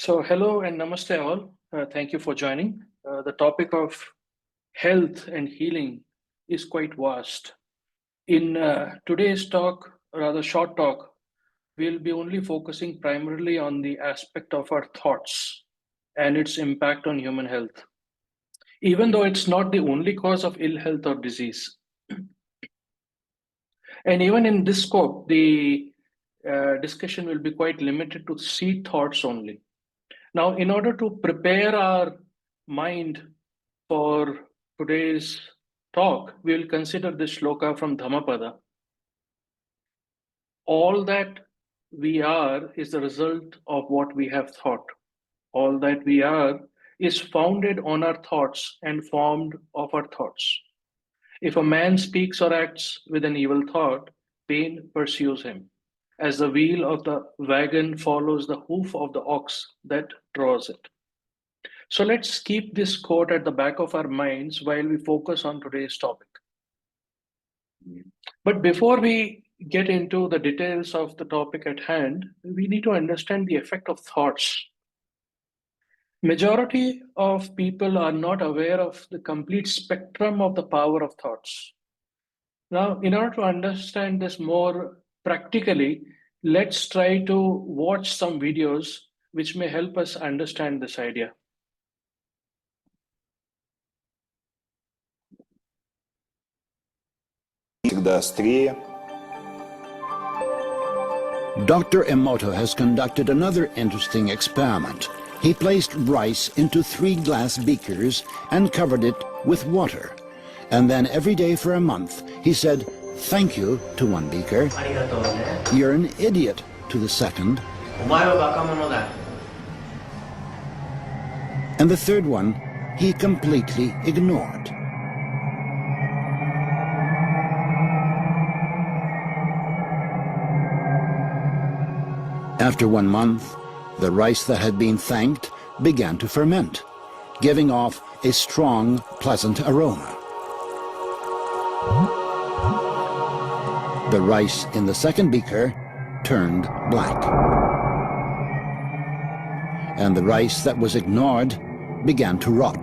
So, hello and namaste all. Thank you for joining. The topic of health and healing is quite vast. In today's talk, rather short talk, we'll be only focusing primarily on the aspect of our thoughts and its impact on human health, even though it's not the only cause of ill health or disease. And even in this scope, the discussion will be quite limited to seed thoughts only. Now, in order to prepare our mind for today's talk, we will consider this shloka from Dhammapada. All that we are is the result of what we have thought. All that we are is founded on our thoughts and formed of our thoughts. If a man speaks or acts with an evil thought, pain pursues him, as the wheel of the wagon follows the hoof of the ox that draws it. So let's keep this quote at the back of our minds while we focus on today's topic. But before we get into the details of the topic at hand, we need to understand the effect of thoughts. Majority of people are not aware of the complete spectrum of the power of thoughts. Now, in order to understand this more practically, let's try to watch some videos which may help us understand this idea. Dr. Emoto has conducted another interesting experiment. He placed rice into 3 glass beakers and covered it with water. And then every day for a month, he said, "Thank you" to one beaker, "You're an idiot" to the second, and the third one he completely ignored. After 1 month, the rice that had been thanked began to ferment, giving off a strong, pleasant aroma. The rice in the second beaker turned black, and the rice that was ignored began to rot.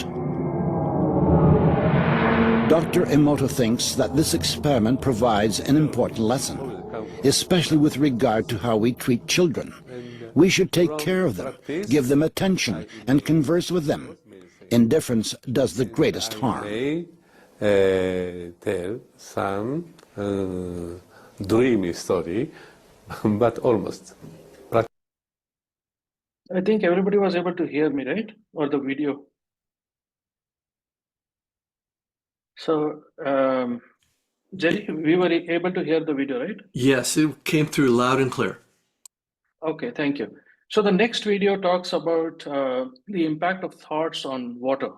Dr. Emoto thinks that this experiment provides an important lesson, especially with regard to how we treat children. We should take care of them, give them attention, and converse with them. Indifference does the greatest harm. Tell some dreamy story, but almost. I think everybody was able to hear me, right? Or the video. So, Jerry, we were able to hear the video, right? Yes, it came through loud and clear. Okay, thank you. So the next video talks about the impact of thoughts on water.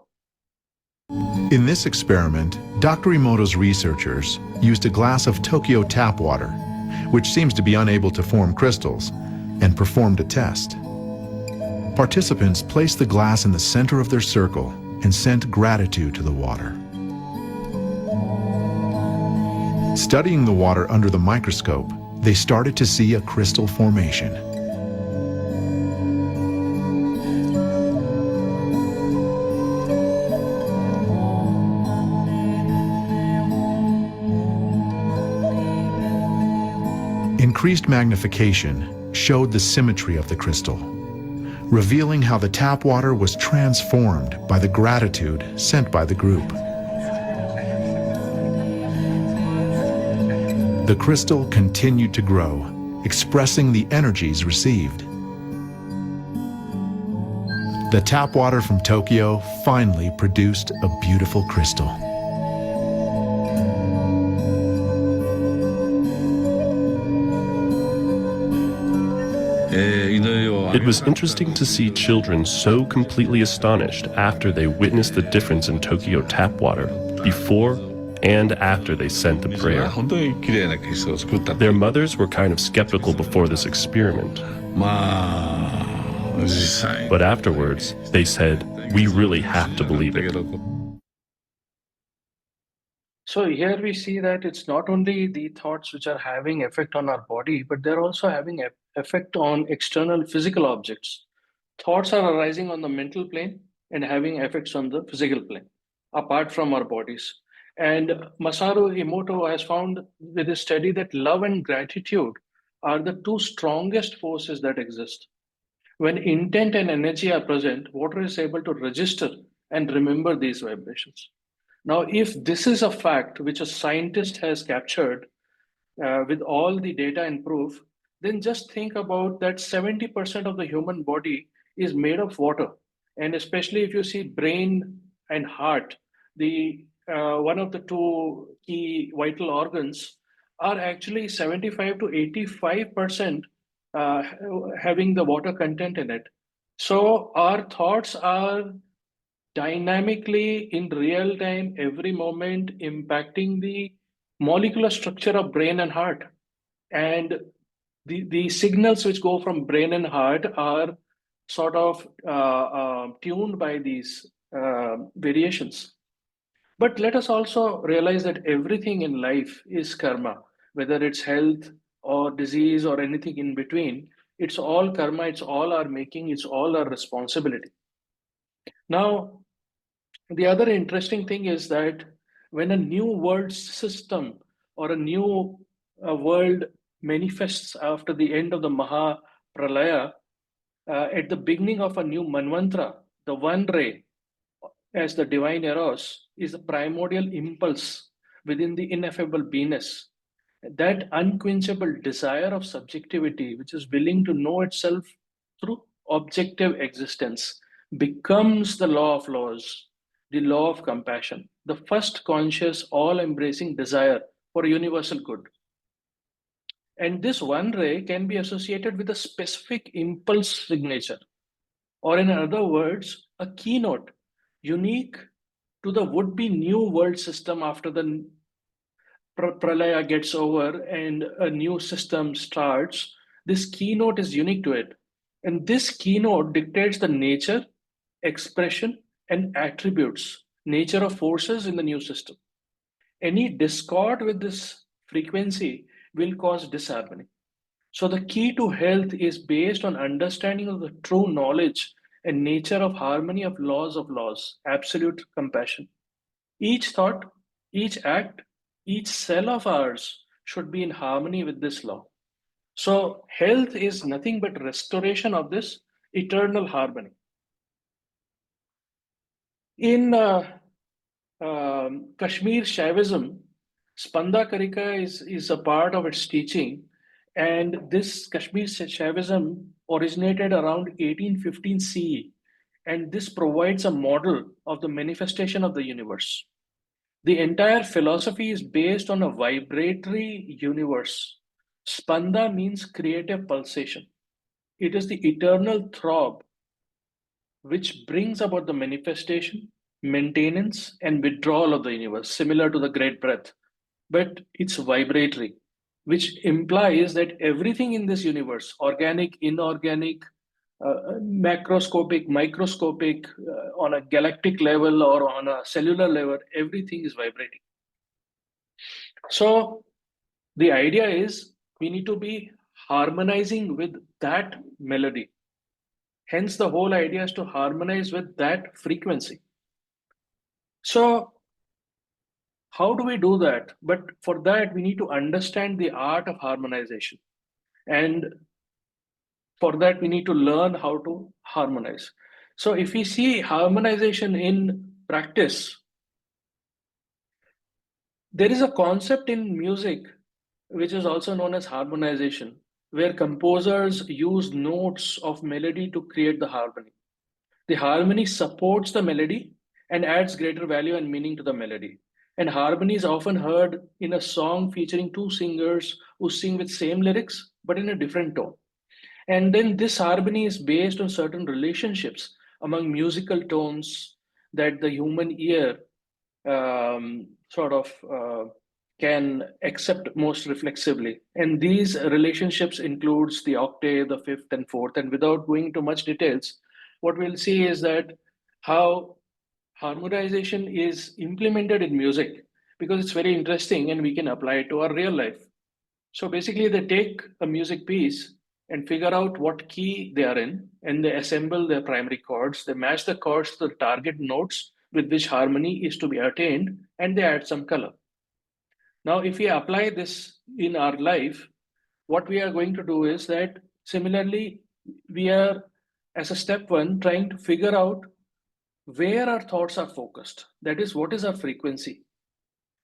In this experiment, Dr. Emoto's researchers used a glass of Tokyo tap water, which seems to be unable to form crystals, and performed a test. Participants placed the glass in the center of their circle and sent gratitude to the water. Studying the water under the microscope, they started to see a crystal formation. Increased magnification showed the symmetry of the crystal, revealing how the tap water was transformed by the gratitude sent by the group. The crystal continued to grow, expressing the energies received. The tap water from Tokyo finally produced a beautiful crystal. It was interesting to see children so completely astonished after they witnessed the difference in Tokyo tap water, before and after they sent the prayer. Their mothers were kind of skeptical before this experiment. But afterwards, they said, "We really have to believe it." So here we see that it's not only the thoughts which are having effect on our body, but they're also having effect on external physical objects. Thoughts are arising on the mental plane and having effects on the physical plane, apart from our bodies. And Masaru Emoto has found with his study that love and gratitude are the two strongest forces that exist. When intent and energy are present, water is able to register and remember these vibrations. Now, if this is a fact which a scientist has captured with all the data and proof, then just think about that 70% of the human body is made of water. And especially if you see brain and heart, the one of the two key vital organs are actually 75 to 85% uh, having the water content in it. So our thoughts are dynamically in real time, every moment impacting the molecular structure of brain and heart. And the signals which go from brain and heart are sort of tuned by these variations. But let us also realize that everything in life is karma, whether it's health or disease or anything in between. It's all karma, it's all our making, it's all our responsibility. Now, the other interesting thing is that when a new world system or a new world manifests after the end of the Maha Pralaya, at the beginning of a new Manvantra, the one ray, as the divine eros, is the primordial impulse within the ineffable beingness. That unquenchable desire of subjectivity, which is willing to know itself through objective existence, becomes the law of laws, the law of compassion, the first conscious, all embracing desire for universal good. And this one ray can be associated with a specific impulse signature, or in other words, a keynote unique to the would be new world system after the pralaya gets over and a new system starts. This keynote is unique to it. And this keynote dictates the nature, expression, and attributes, nature of forces in the new system. Any discord with this frequency will cause disharmony. So the key to health is based on understanding of the true knowledge and nature of harmony of laws, absolute compassion. Each thought, each act, each cell of ours should be in harmony with this law. So health is nothing but restoration of this eternal harmony. In Kashmir Shaivism, Spanda Karika is a part of its teaching. And this Kashmir Shaivism originated around 1815 CE. And this provides a model of the manifestation of the universe. The entire philosophy is based on a vibratory universe. Spanda means creative pulsation. It is the eternal throb which brings about the manifestation, maintenance, and withdrawal of the universe, similar to the great breath. But it's vibratory, which implies that everything in this universe, organic, inorganic, macroscopic, microscopic, on a galactic level or on a cellular level, everything is vibrating. So the idea is we need to be harmonizing with that melody. Hence, the whole idea is to harmonize with that frequency. So how do we do that? But for that, we need to understand the art of harmonization. And for that, we need to learn how to harmonize. So if we see harmonization in practice, there is a concept in music which is also known as harmonization, where composers use notes of melody to create the harmony. The harmony supports the melody and adds greater value and meaning to the melody. And harmony is often heard in a song featuring two singers who sing with same lyrics but in a different tone. And then this harmony is based on certain relationships among musical tones that the human ear sort of can accept most reflexively. And these relationships includes the octave, the fifth and fourth. And without going into much details, what we'll see is that how harmonization is implemented in music, because it's very interesting and we can apply it to our real life. So basically they take a music piece and figure out what key they are in, and they assemble their primary chords. They match the chords to the target notes with which harmony is to be attained, and they add some color. Now, if we apply this in our life, what we are going to do is that similarly, we are, as a step one, trying to figure out where our thoughts are focused. That is, what is our frequency?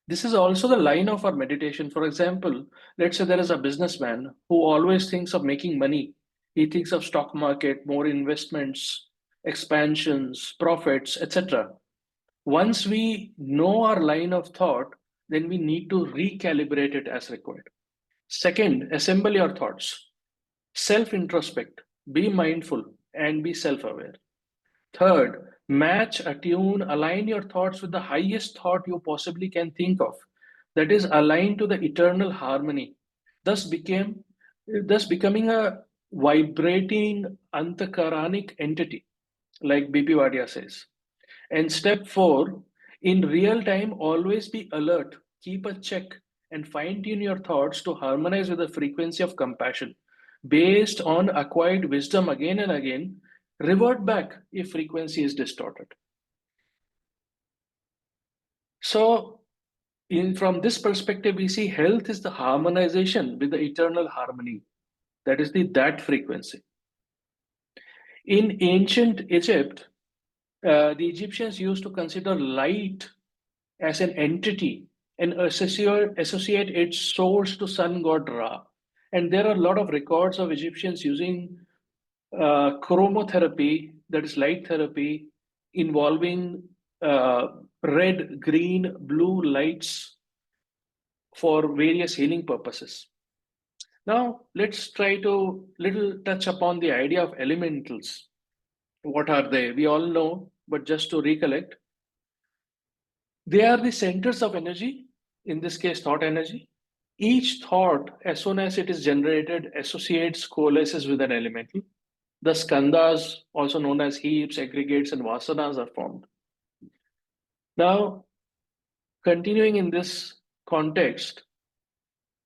This is also the line of our meditation. For example, let's say there is a businessman who always thinks of making money. He thinks of stock market, more investments, expansions, profits, etc. Once we know our line of thought, then we need to recalibrate it as required. Second, assemble your thoughts. Self-introspect, be mindful, and be self-aware. Third, match, attune, align your thoughts with the highest thought you possibly can think of. That is aligned to the eternal harmony. Thus becoming a vibrating antakaranic entity, like BP Wadia says. And step four, in real time, always be alert, keep a check, and fine tune your thoughts to harmonize with the frequency of compassion. Based on acquired wisdom again and again, revert back if frequency is distorted. So, from this perspective, we see health is the harmonization with the eternal harmony. That is that frequency. In ancient Egypt, the Egyptians used to consider light as an entity and associate its source to sun god Ra. And there are a lot of records of Egyptians using chromotherapy, that is light therapy, involving red, green, blue lights for various healing purposes. Now, let's try to little touch upon the idea of elementals. What are they? We all know, but just to recollect, they are the centers of energy, in this case, thought energy. Each thought, as soon as it is generated, associates, coalesces with an elemental. The skandhas, also known as heaps, aggregates, and vasanas, are formed. Now, continuing in this context,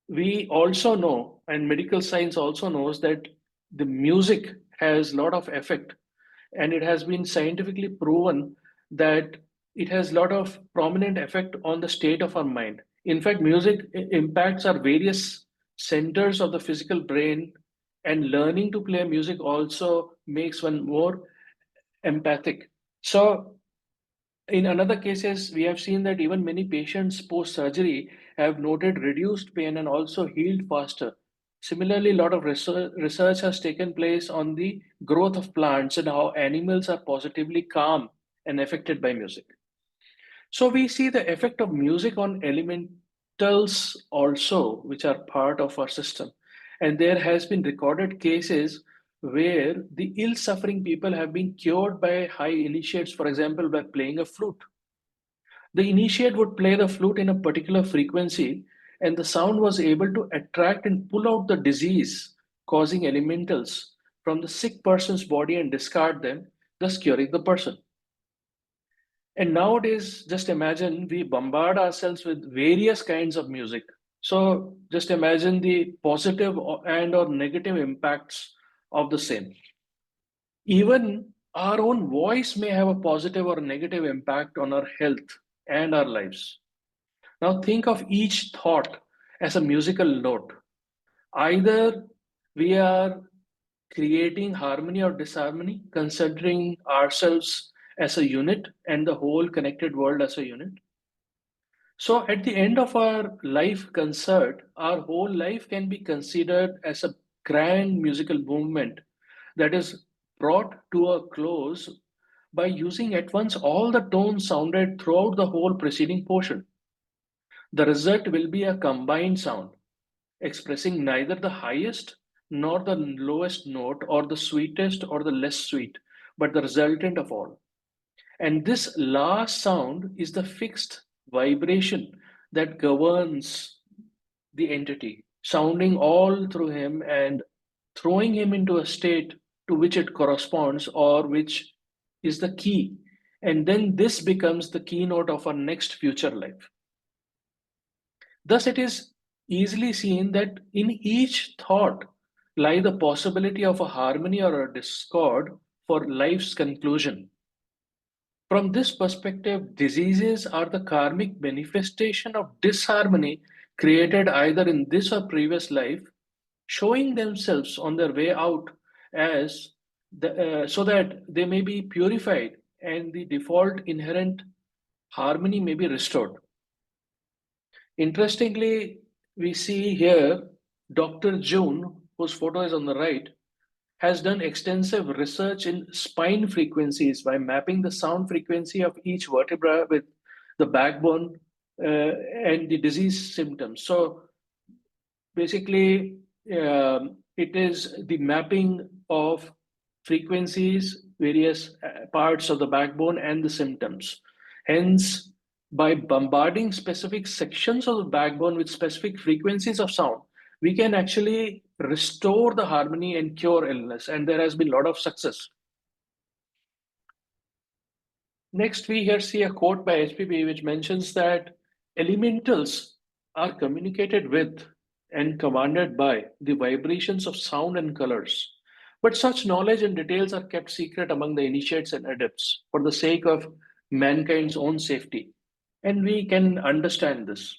we also know, and medical science also knows, that the music has a lot of effect, and it has been scientifically proven that it has a lot of prominent effect on the state of our mind. In fact, music impacts our various centers of the physical brain, and learning to play music also makes one more empathic. So, in another cases, we have seen that even many patients post-surgery have noted reduced pain and also healed faster. Similarly, a lot of research has taken place on the growth of plants and how animals are positively calm and affected by music. So we see the effect of music on elementals also, which are part of our system. And there has been recorded cases where the ill-suffering people have been cured by high initiates, for example, by playing a flute. The initiate would play the flute in a particular frequency, and the sound was able to attract and pull out the disease causing elementals from the sick person's body and discard them, thus curing the person. And nowadays, just imagine we bombard ourselves with various kinds of music. So just imagine the positive and or negative impacts of the same. Even our own voice may have a positive or negative impact on our health and our lives. Now think of each thought as a musical note. Either we are creating harmony or disharmony, considering ourselves as a unit and the whole connected world as a unit. So at the end of our life concert, our whole life can be considered as a grand musical movement that is brought to a close by using at once all the tones sounded throughout the whole preceding portion. The result will be a combined sound, expressing neither the highest nor the lowest note or the sweetest or the less sweet, but the resultant of all. And this last sound is the fixed vibration that governs the entity, sounding all through him and throwing him into a state to which it corresponds or which is the key. And then this becomes the keynote of our next future life. Thus, it is easily seen that in each thought lie the possibility of a harmony or a discord for life's conclusion. From this perspective, diseases are the karmic manifestation of disharmony created either in this or previous life, showing themselves on their way out as so that they may be purified and the default inherent harmony may be restored. Interestingly, we see here Dr. June, whose photo is on the right, has done extensive research in spine frequencies by mapping the sound frequency of each vertebra with the backbone and the disease symptoms. So basically, it is the mapping of frequencies, various parts of the backbone, and the symptoms. Hence, by bombarding specific sections of the backbone with specific frequencies of sound, we can actually restore the harmony and cure illness. And there has been a lot of success. Next, we here see a quote by HPB which mentions that elementals are communicated with and commanded by the vibrations of sound and colors. But such knowledge and details are kept secret among the initiates and adepts for the sake of mankind's own safety. And we can understand this.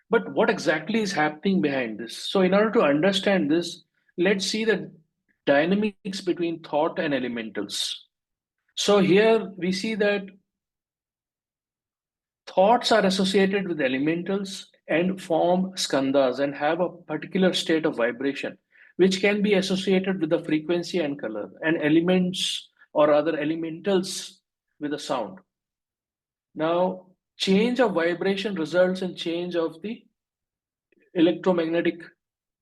But what exactly is happening behind this? So, in order to understand this, let's see the dynamics between thought and elementals. So, here we see that thoughts are associated with elementals and form skandhas and have a particular state of vibration, which can be associated with the frequency and color, and elements or other elementals with a sound. Now, change of vibration results in change of the electromagnetic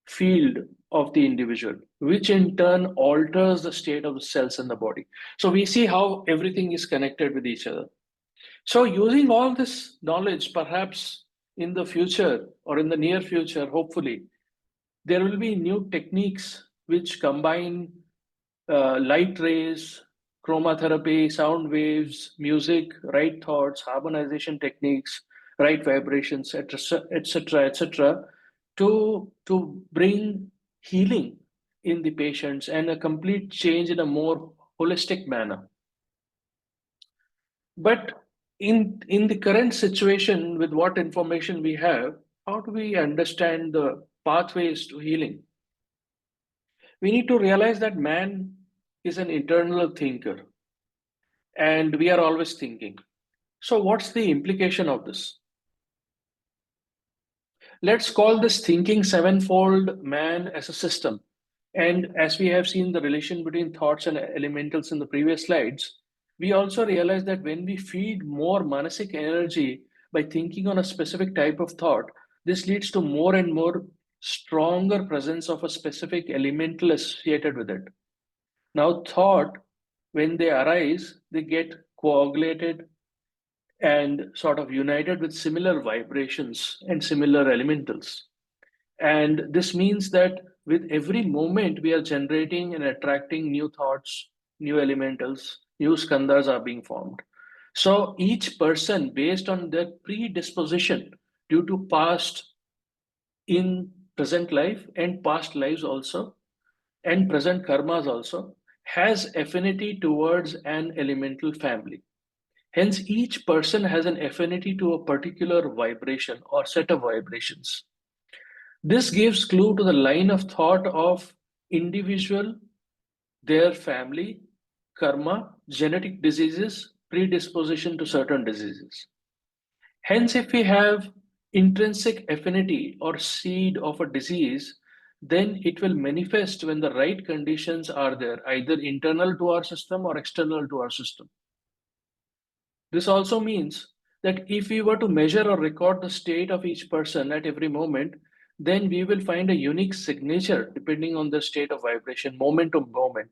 field of the individual, which in turn alters the state of the cells in the body. So we see how everything is connected with each other. So using all this knowledge, perhaps in the future or in the near future, hopefully, there will be new techniques which combine light rays, chromotherapy, sound waves, music, right thoughts, harmonization techniques, right vibrations, etc., etc., etc., to bring healing in the patients and a complete change in a more holistic manner. But in the current situation, with what information we have, how do we understand the pathways to healing? We need to realize that man is an internal thinker and we are always thinking. So what's the implication of this? Let's call this thinking sevenfold man as a system. And as we have seen the relation between thoughts and elementals in the previous slides, we also realize that when we feed more manasic energy by thinking on a specific type of thought, this leads to more and more stronger presence of a specific elemental associated with it. Now, thought, when they arise, they get coagulated and sort of united with similar vibrations and similar elementals. And this means that with every moment, we are generating and attracting new thoughts, new elementals, new skandhas are being formed. So each person, based on their predisposition due to past in present life and past lives also, and present karmas also, has affinity towards an elemental family. Hence, each person has an affinity to a particular vibration or set of vibrations. This gives clue to the line of thought of individual, their family, karma, genetic diseases, predisposition to certain diseases. Hence, if we have intrinsic affinity or seed of a disease, then it will manifest when the right conditions are there, either internal to our system or external to our system. This also means that if we were to measure or record the state of each person at every moment, then we will find a unique signature depending on the state of vibration, moment to moment.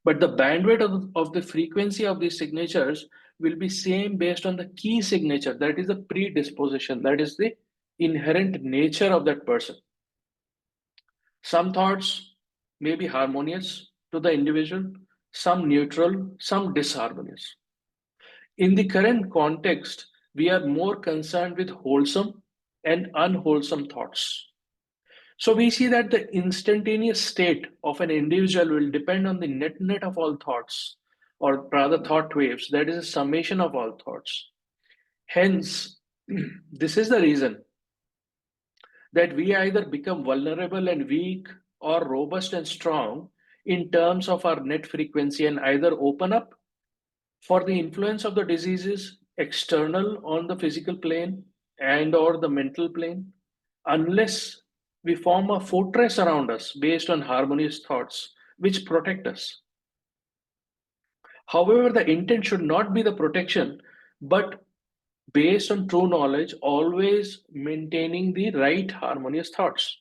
But the bandwidth of the frequency of these signatures will be same based on the key signature, that is the predisposition, that is the inherent nature of that person. Some thoughts may be harmonious to the individual, some neutral, some disharmonious. In the current context, we are more concerned with wholesome and unwholesome thoughts. So we see that the instantaneous state of an individual will depend on the net of all thoughts, or rather thought waves, that is a summation of all thoughts. Hence, this is the reason that we either become vulnerable and weak or robust and strong in terms of our net frequency, and either open up for the influence of the diseases external on the physical plane and or the mental plane, unless we form a fortress around us based on harmonious thoughts which protect us. However, the intent should not be the protection, but based on true knowledge, always maintaining the right harmonious thoughts.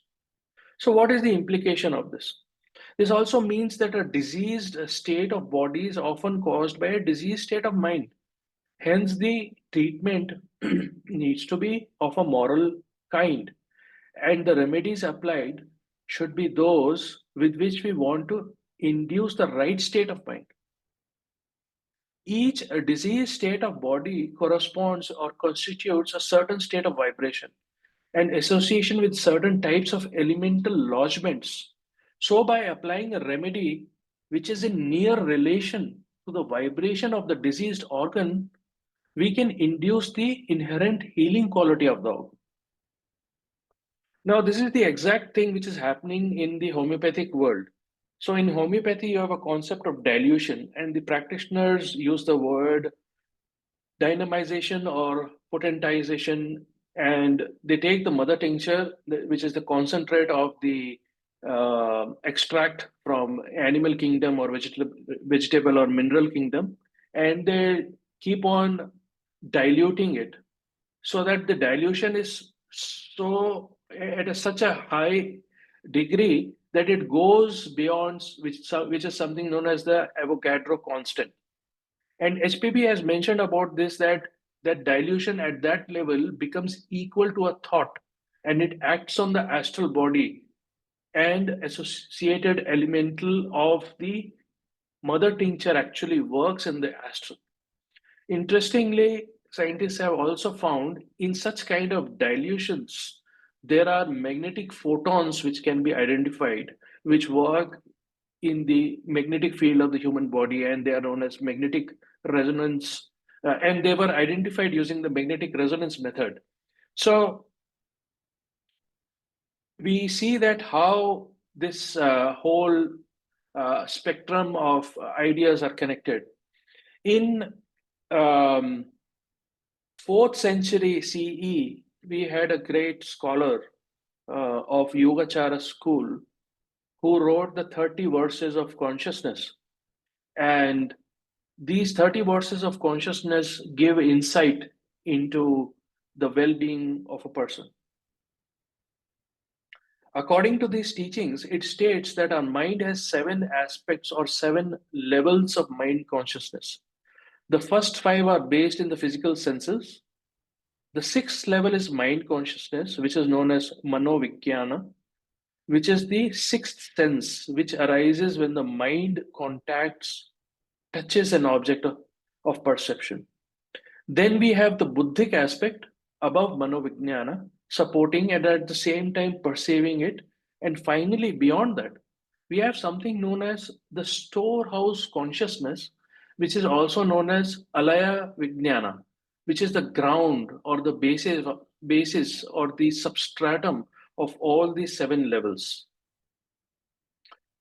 So what is the implication of this? This also means that a diseased state of body is often caused by a diseased state of mind. Hence, the treatment needs to be of a moral kind, and the remedies applied should be those with which we want to induce the right state of mind. Each diseased state of body corresponds or constitutes a certain state of vibration and association with certain types of elemental lodgements. So, by applying a remedy which is in near relation to the vibration of the diseased organ, we can induce the inherent healing quality of the organ. Now, this is the exact thing which is happening in the homeopathic world. So, in homeopathy, you have a concept of dilution, and the practitioners use the word dynamization or potentization, and they take the mother tincture, which is the concentrate of the extract from animal kingdom or vegetable or mineral kingdom, and they keep on diluting it so that the dilution is so at such a high degree that it goes beyond which is something known as the Avogadro constant. And HPB has mentioned about this, that dilution at that level becomes equal to a thought, and it acts on the astral body and associated elemental of the mother tincture actually works in the astral. Interestingly, scientists have also found in such kind of dilutions, there are magnetic photons which can be identified, which work in the magnetic field of the human body, and they are known as magnetic resonance. And they were identified using the magnetic resonance method. So we see that how this whole spectrum of ideas are connected. In 4th century CE, we had a great scholar of Yogacara school who wrote the 30 verses of consciousness. And these 30 verses of consciousness give insight into the well-being of a person. According to these teachings, it states that our mind has 7 aspects or 7 levels of mind consciousness. The first 5 are based in the physical senses. The 6th level is mind consciousness, which is known as manovigyana, which is the 6th sense, which arises when the mind touches an object of perception. Then we have the Buddhic aspect above Manovijnana, supporting and at the same time perceiving it. And finally, beyond that, we have something known as the storehouse consciousness, which is also known as Alaya Vijnana, which is the ground or the basis or the substratum of all these 7 levels.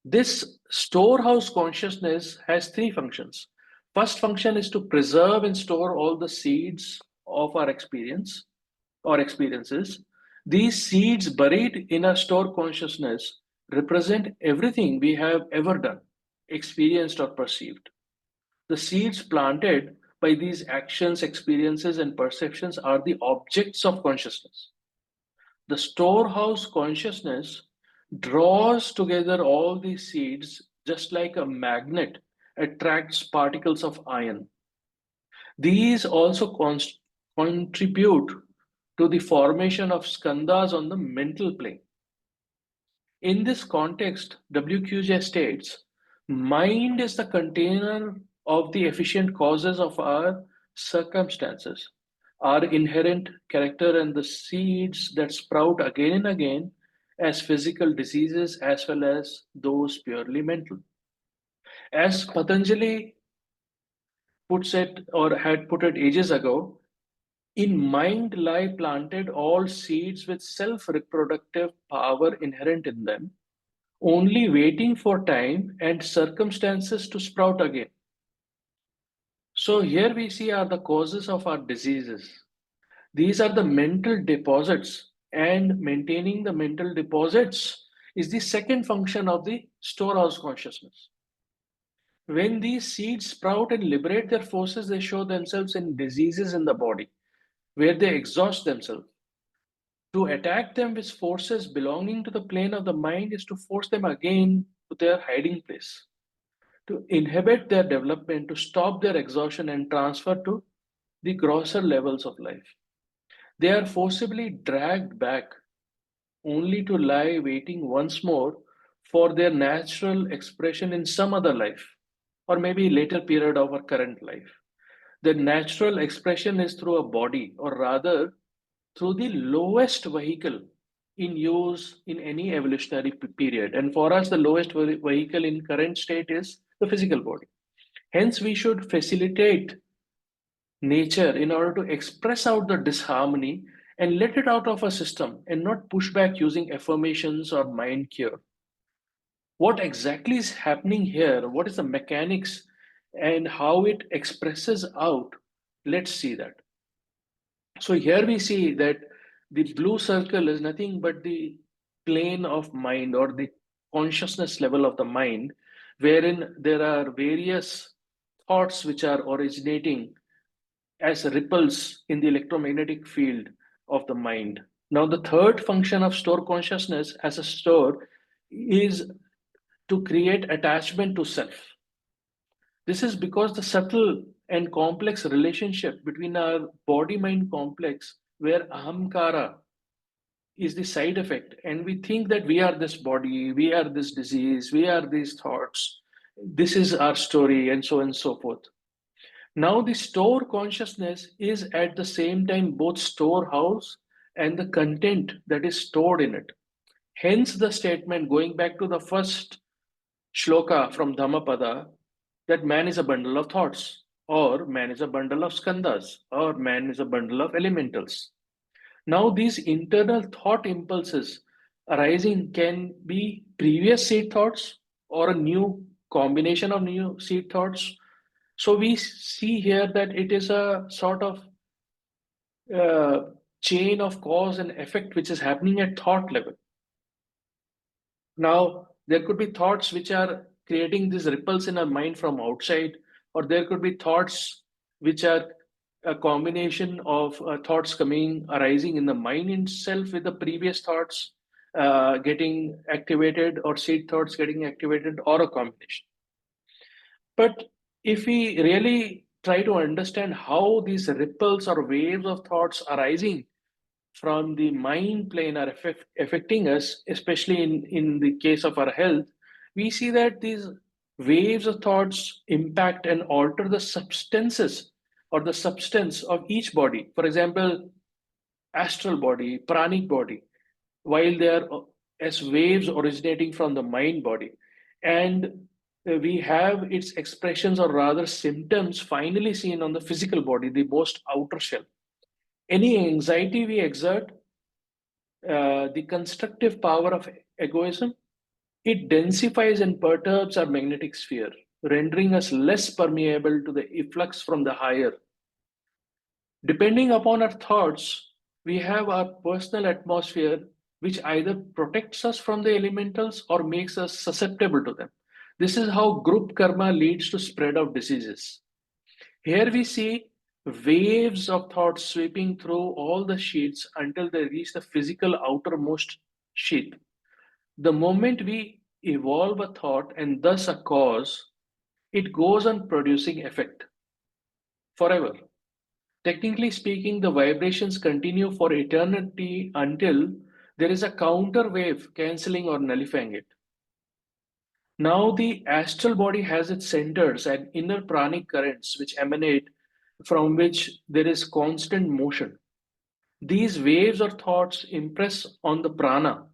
This storehouse consciousness has 3 functions. First function is to preserve and store all the seeds of our experience or experiences. These seeds buried in our store consciousness represent everything we have ever done, experienced, or perceived. The seeds planted by these actions, experiences, and perceptions are the objects of consciousness. The storehouse consciousness draws together all these seeds just like a magnet attracts particles of iron. These also contribute to the formation of skandhas on the mental plane. In this context, WQJ states, mind is the container of the efficient causes of our circumstances, our inherent character, and the seeds that sprout again and again as physical diseases as well as those purely mental. As Patanjali puts it or had put it ages ago, in mind lie planted all seeds with self reproductive power inherent in them, only waiting for time and circumstances to sprout again. So, here we see are the causes of our diseases. These are the mental deposits, and maintaining the mental deposits is the second function of the storehouse consciousness. When these seeds sprout and liberate their forces, they show themselves in diseases in the body, where they exhaust themselves. To attack them with forces belonging to the plane of the mind is to force them again to their hiding place, to inhibit their development, to stop their exhaustion and transfer to the grosser levels of life. They are forcibly dragged back only to lie waiting once more for their natural expression in some other life, or maybe later period of our current life. The natural expression is through a body, or rather through the lowest vehicle in use in any evolutionary period. And for us, the lowest vehicle in current state is the physical body. Hence, we should facilitate nature in order to express out the disharmony and let it out of our system and not push back using affirmations or mind cure. What exactly is happening here? What is the mechanics and how it expresses out? Let's see that. So here we see that the blue circle is nothing but the plane of mind or the consciousness level of the mind, wherein there are various thoughts which are originating as ripples in the electromagnetic field of the mind. Now, the third function of store consciousness as a store is to create attachment to self. This is because the subtle and complex relationship between our body mind complex, where ahamkara is the side effect, and we think that we are this body, we are this disease, we are these thoughts, this is our story, and so on and so forth. Now, the store consciousness is at the same time both storehouse and the content that is stored in it. Hence, the statement going back to the first shloka from Dhammapada that man is a bundle of thoughts, or man is a bundle of skandhas, or man is a bundle of elementals. Now, these internal thought impulses arising can be previous seed thoughts or a new combination of new seed thoughts. So we see here that it is a sort of chain of cause and effect which is happening at thought level. Now, there could be thoughts which are creating these ripples in our mind from outside, or there could be thoughts which are a combination of thoughts arising in the mind itself with the previous thoughts getting activated, or seed thoughts getting activated, or a combination. But if we really try to understand how these ripples or waves of thoughts arising from the mind plane are affecting us, especially in the case of our health, we see that these waves of thoughts impact and alter the substances or the substance of each body. For example, astral body, pranic body, while they are as waves originating from the mind body. And we have its expressions, or rather symptoms, finally seen on the physical body, the most outer shell. Any anxiety we exert, the constructive power of egoism, it densifies and perturbs our magnetic sphere, rendering us less permeable to the efflux from the higher. Depending upon our thoughts, we have our personal atmosphere, which either protects us from the elementals or makes us susceptible to them. This is how group karma leads to spread of diseases. Here we see waves of thoughts sweeping through all the sheets until they reach the physical outermost sheet. The moment we evolve a thought and thus a cause, it goes on producing effect forever. Technically speaking, the vibrations continue for eternity until there is a counter wave cancelling or nullifying it. Now, the astral body has its centers and inner pranic currents which emanate from which there is constant motion. These waves or thoughts impress on the prana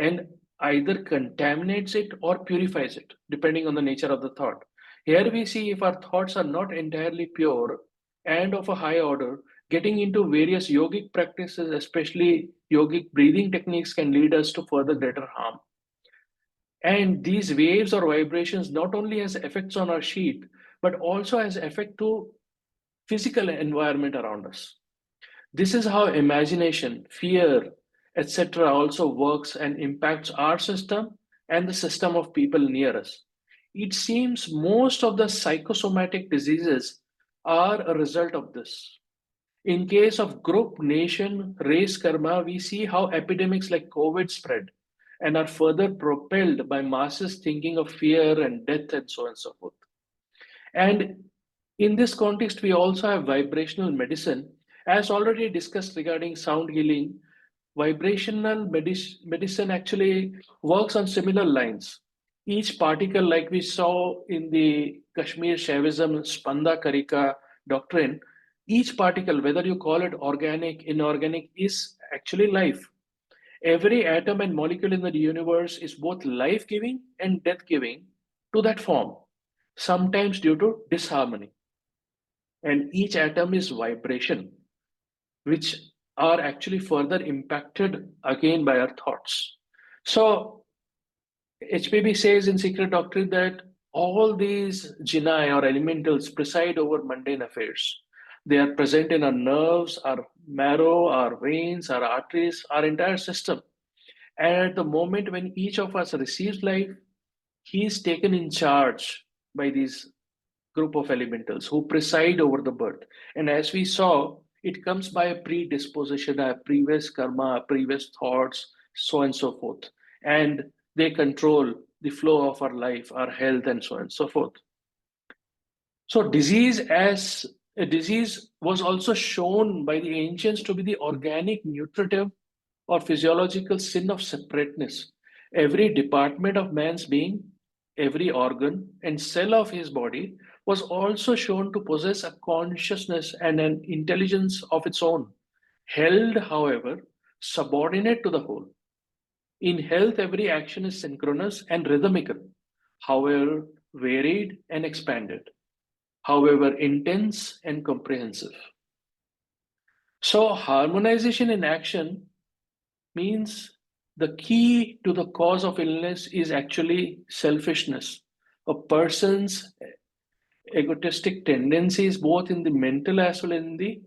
and either contaminates it or purifies it, depending on the nature of the thought. Here we see if our thoughts are not entirely pure and of a high order, getting into various yogic practices, especially yogic breathing techniques, can lead us to further greater harm. And these waves or vibrations not only has effects on our sheath, but also has effect to physical environment around us. This is how imagination, fear, etc. also works and impacts our system and the system of people near us. It seems most of the psychosomatic diseases are a result of this. In case of group, nation, race karma, we see how epidemics like COVID spread and are further propelled by masses thinking of fear and death and so on and so forth. And in this context, we also have vibrational medicine. As already discussed regarding sound healing, vibrational medicine actually works on similar lines. Each particle, like we saw in the Kashmir Shaivism spanda karika doctrine, each particle, whether you call it organic, inorganic, is actually life. Every atom and molecule in the universe is both life giving and death giving to that form, sometimes due to disharmony. And each atom is vibration, which are actually further impacted again by our thoughts. So, HPB says in Secret Doctrine that all these jinai or elementals preside over mundane affairs. They are present in our nerves, our marrow, our veins, our arteries, our entire system. And at the moment when each of us receives life, he is taken in charge by these group of elementals who preside over the birth. And as we saw, it comes by a predisposition, a previous karma, previous thoughts, so on and so forth. And they control the flow of our life, our health, and so on and so forth. So, disease as a disease was also shown by the ancients to be the organic, nutritive, or physiological sin of separateness. Every department of man's being, every organ and cell of his body was also shown to possess a consciousness and an intelligence of its own, held, however, subordinate to the whole. In health, every action is synchronous and rhythmical, however, varied and expanded, however, intense and comprehensive. So, harmonization in action means the key to the cause of illness is actually selfishness. A person's egotistic tendencies, both in the mental as well as in the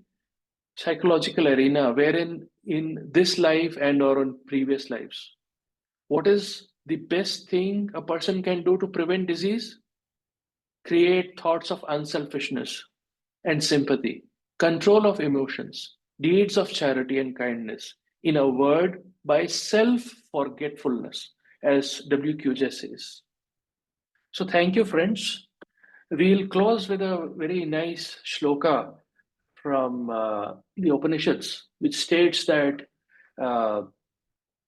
psychological arena, wherein in this life and or in previous lives. What is the best thing a person can do to prevent disease? Create thoughts of unselfishness and sympathy, control of emotions, deeds of charity and kindness. In a word, by self-forgetfulness, as WQJ says. So thank you, friends. We'll close with a very nice shloka from the Upanishads, which states that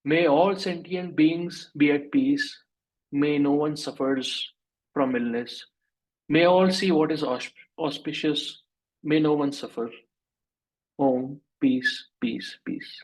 may all sentient beings be at peace, may no one suffers from illness, may all see what is auspicious, may no one suffer. Om, peace, peace, peace.